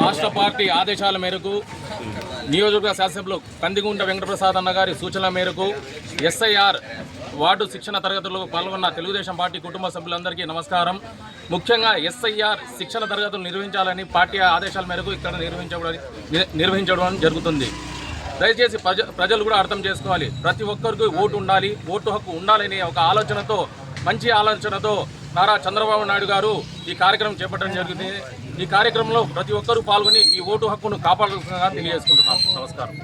రాష్ట్ర పార్టీ ఆదేశాల మేరకు నియోజకవర్గ శాసనసభ్యులు కందిగుంట వెంకటప్రసాద్ అన్న గారి సూచనల మేరకు ఎస్ఐఆర్ వార్డు శిక్షణ తరగతుల్లో పాల్గొన్న తెలుగుదేశం పార్టీ కుటుంబ సభ్యులందరికీ నమస్కారం. ముఖ్యంగా ఎస్ఐఆర్ శిక్షణ తరగతులు నిర్వహించాలని పార్టీ ఆదేశాల మేరకు ఇక్కడ నిర్వహించడం జరుగుతుంది. దయచేసి ప్రజలు కూడా అర్థం చేసుకోవాలి. ప్రతి ఒక్కరికి ఓటు ఉండాలి, ఓటు హక్కు ఉండాలనే ఒక ఆలోచనతో, మంచి ఆలోచనతో నారా చంద్రబాబు నాయుడు గారు ఈ కార్యక్రమం చేపట్టడం జరిగింది. ఈ కార్యక్రమంలో ప్రతి ఒక్కరూ పాల్గొని మీ ఓటు హక్కును కాపాడాల్సిందిగా తెలియజేసుకుంటున్నాం. నమస్కారం.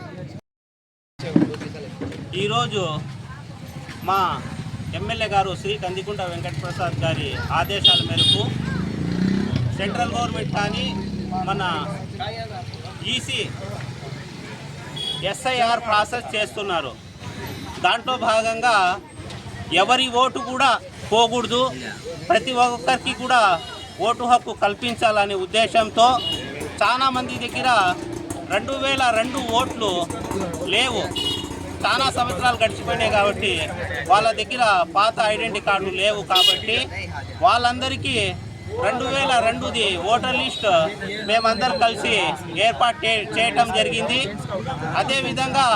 ఈరోజు మా ఎమ్మెల్యే గారు శ్రీ కందికుంట వెంకటప్రసాద్ గారి ఆదేశాల మేరకు సెంట్రల్ గవర్నమెంట్ కానీ మన ఈసీ ఎస్ఐఆర్ ప్రాసెస్ చేస్తున్నారు. దాంట్లో భాగంగా ఎవరి ఓటు కూడా పోకూడదు, ప్రతి ఒక్కరికి కూడా ఓటు హక్కు కల్పించాలనే ఉద్దేశంతో చాలామంది దగ్గర 2002 ఓట్లు లేవు. చాలా సంవత్సరాలు గడిచిపోయినాయి కాబట్టి వాళ్ళ దగ్గర పాత ఐడెంటిటీ కార్డు లేవు. కాబట్టి వాళ్ళందరికీ 2002ది ఓటర్ లిస్ట్ మేమందరం కలిసి ఏర్పాటు చేయటం జరిగింది. అదేవిధంగా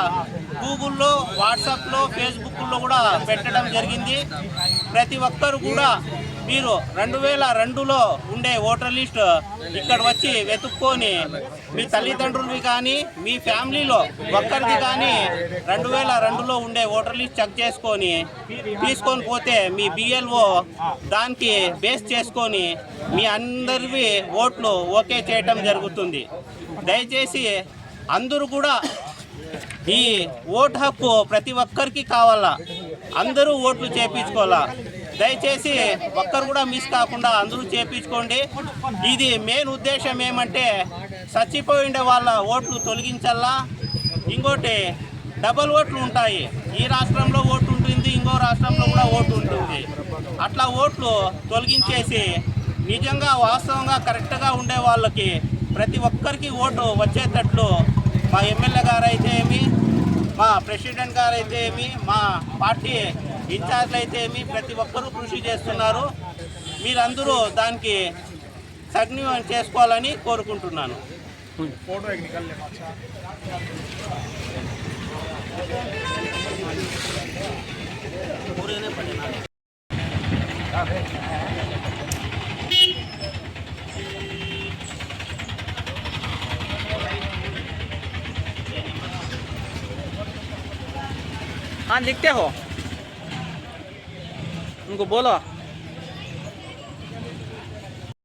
గూగుల్లో, వాట్సాప్లో, ఫేస్బుక్లో కూడా పెట్టడం జరిగింది. ప్రతి ఒక్కరు కూడా మీరు 2002లో ఉండే ఓటర్ లిస్ట్ ఇక్కడ వచ్చి వెతుక్కొని మీ తల్లిదండ్రులవి కానీ మీ ఫ్యామిలీలో ఒక్కరిది కానీ 2002లో ఉండే ఓటర్ లిస్ట్ చెక్ చేసుకొని తీసుకొని పోతే మీ బిఎల్ఓ దానికి బేస్ చేసుకొని మీ అందరివి ఓట్లు ఓకే చేయటం జరుగుతుంది. దయచేసి అందరూ కూడా ఈ ఓటు హక్కు ప్రతి ఒక్కరికి కావాలా, అందరూ ఓట్లు చేయించుకోవాలా. దయచేసి ఒక్కరు కూడా మిస్ కాకుండా అందరూ చేయించుకోండి. ఇది మెయిన్ ఉద్దేశం ఏమంటే చచ్చిపోయిండే వాళ్ళ ఓట్లు తొలగించాలా. ఇంకోటి డబల్ ఓట్లు ఉంటాయి. ఈ రాష్ట్రంలో ఓటు ఉంటుంది, ఇంకో రాష్ట్రంలో కూడా ఓటు ఉంటుంది. అట్లా ఓట్లు తొలగించేసి నిజంగా వాస్తవంగా కరెక్ట్గా ఉండే వాళ్ళకి ప్రతి ఒక్కరికి ఓటు వచ్చేటట్లు మా ఎమ్మెల్యే గారు అయితే ఏమి, మా ప్రెసిడెంట్ గారు అయితే ఏమి, మా పార్టీ ఇన్ఛార్జ్లు అయితే ఏమి ప్రతి ఒక్కరూ కృషి చేస్తున్నారు. మీరందరూ దానికి సద్వినియోగం చేసుకోవాలని కోరుకుంటున్నాను. हाँ लिखते हो, उनको बोलो।